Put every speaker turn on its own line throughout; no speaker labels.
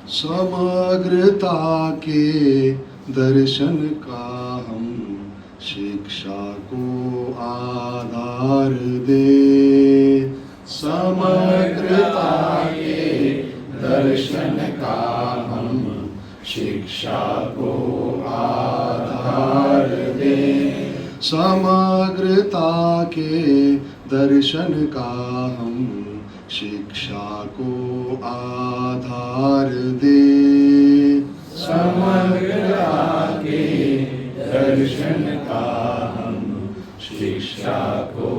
समग्रता के दर्शन का हम शिक्षा को आधार दे। समग्रता के दर्शन का हम शिक्षा को आधार दे। समग्रता के दर्शन का हम शिक्षा को आधार दे। समग्रता के दर्शन का हम शिक्षा को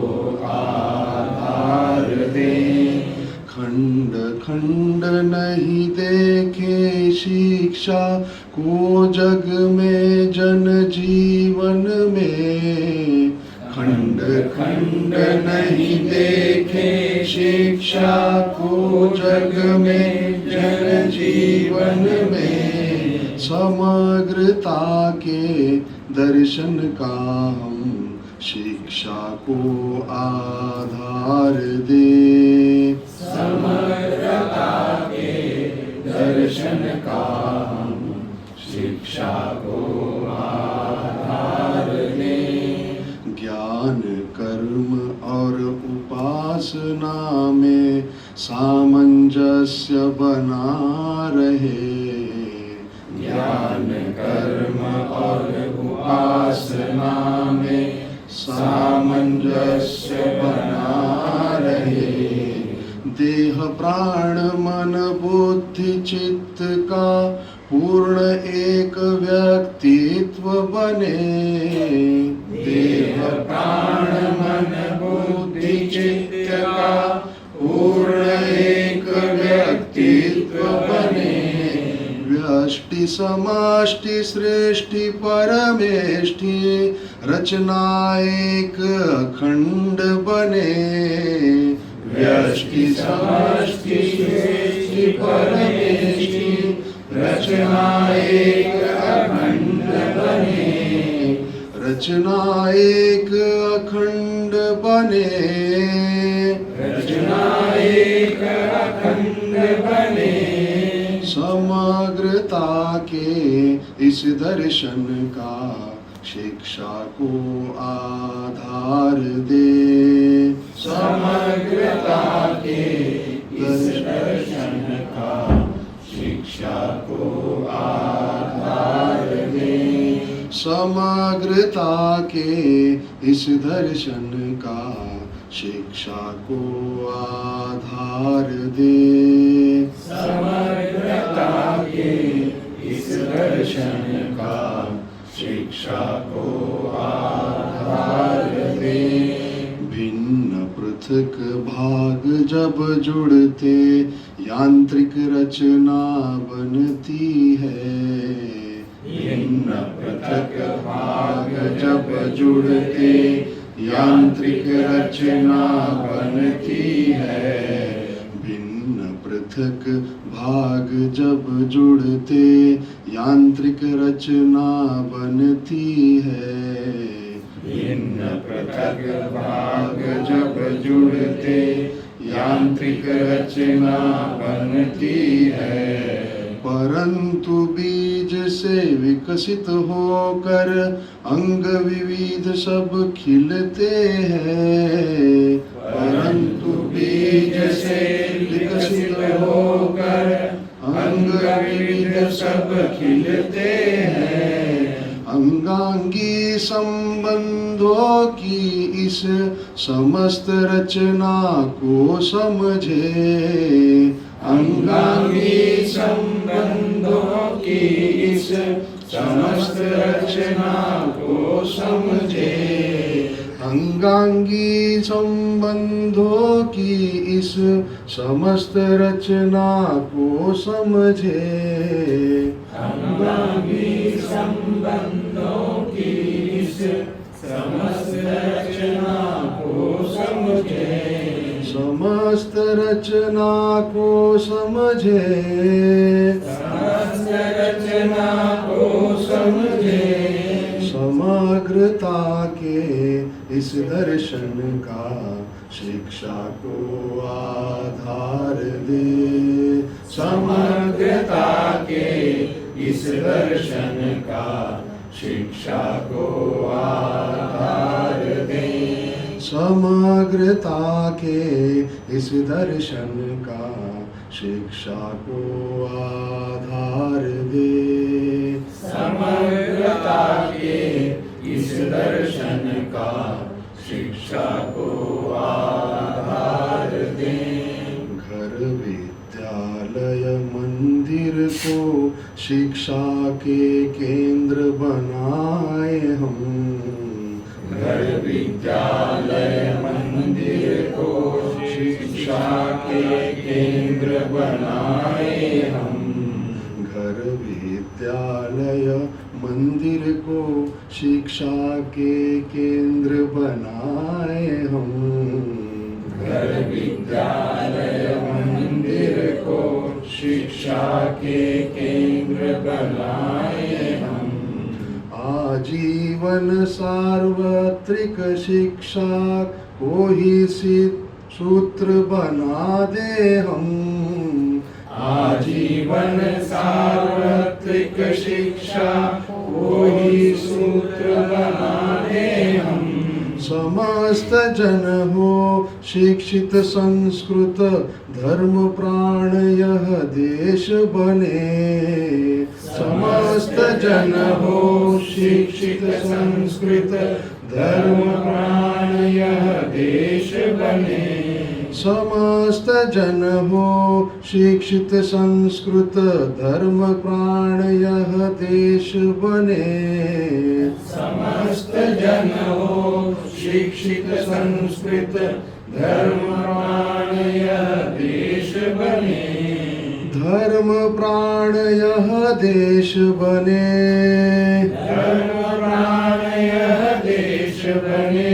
आधार दे। खंड खंड नहीं देखे शिक्षा को जग में जन जीवन में। खंड खंड नहीं देखे शिक्षा को जग में जन जीवन में। समग्रता के दर्शन का हम शिक्षा को आधार दे। समग्रता के दर्शन का हम शिक्षा को आधार दे। ज्ञान कर्म और उपासना में सामंजस्य बना रहे। ज्ञान कर्म और उपासना में सामंजस्य बना रहे। देह प्राण मन बुद्धि चित्त का पूर्ण एक व्यक्तित्व बने। देह प्राण मन बुद्धि चित्त का पूर्ण एक व्यक्तित्व बने। व्यष्टि समष्टि सृष्टि परमेष्टि रचना एक अखंड बने। व्यष्टि समष्टि सृष्टि परमेष्टि रचना एक अखंड बने। रचना एक अखंड बने। रचना एक अखंड बने। समग्रता के इस दर्शन का शिक्षा को आधार दे। समग्रता के इस दर्शन का शिक्षा को आधार दे। समग्रता के इस दर्शन का शिक्षा को आधार दे। समग्रता के इस दर्शन का शिक्षा को आधार दे। भिन्न पृथक भाग जब जुड़ते यांत्रिक रचना बनती है। भिन्न पृथक भाग जब जुड़ते यांत्रिक रचना बनती है। भिन्न पृथक भाग जब जुड़ते यांत्रिक रचना बनती है। भिन्न पृथक भाग जब जुड़ते यांत्रिक रचना बनती है। परंतु बीज से विकसित होकर अंग विविध सब खिलते हैं। परंतु बीज से विकसित होकर अंग विविध सब खिलते हैं। अंगांगी संबंधों की इस समस्त रचना को समझे। अंगांगी संबंधों की इस समस्त रचना को समझे। अंगांगी संबंधों की इस समस्त रचना को समझे। अंगांगी संबंधों की इस समस्त रचना को समझे। समस्त रचना को समझे। समस्त रचना को समझे। समग्रता के इस दर्शन का शिक्षा को आधार दे। समग्रता इस दर्शन का शिक्षा को आधार दे। समग्रता के इस दर्शन का शिक्षा को आधार दे। समग्रता के इस दर्शन का शिक्षा को आधार दे। घर विद्यालय मंदिर को शिक्षा के केंद्र बनाए हम। घर विद्यालय मंदिर को शिक्षा के केंद्र बनाए हम। घर विद्यालय मंदिर को शिक्षा के केंद्र बनाए हम। घर विद्यालय मंदिर को शिक्षा के केंद्र बनाए हम। आजीवन सार्वत्रिक शिक्षा को ही सूत्र बना दे हम। आजीवन सार्वत्रिक शिक्षा को ही सूत्र बना दे हम। समस्त जन हो शिक्षित संस्कृत धर्म प्राण यह देश बने। समस्त जन हो शिक्षित संस्कृत धर्म प्राण यह देश बने। समस्त जन हो शिक्षित संस्कृत धर्म प्राण यह देश बने। समस्त जन हो शिक्षित संस्कृत धर्म प्राण यह देश बने। धर्म प्राण यह देश बने। धर्म प्राण यह देश बने।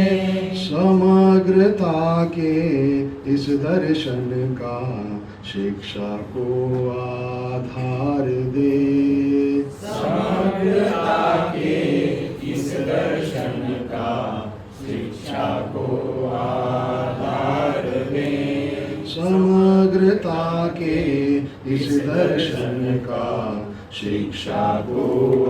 समग्रता के इस दर्शन का शिक्षा को आधार दे। समग्रता के इस दर्शन का शिक्षा को आधार दे। समग्रता के इस दर्शन का शिक्षा को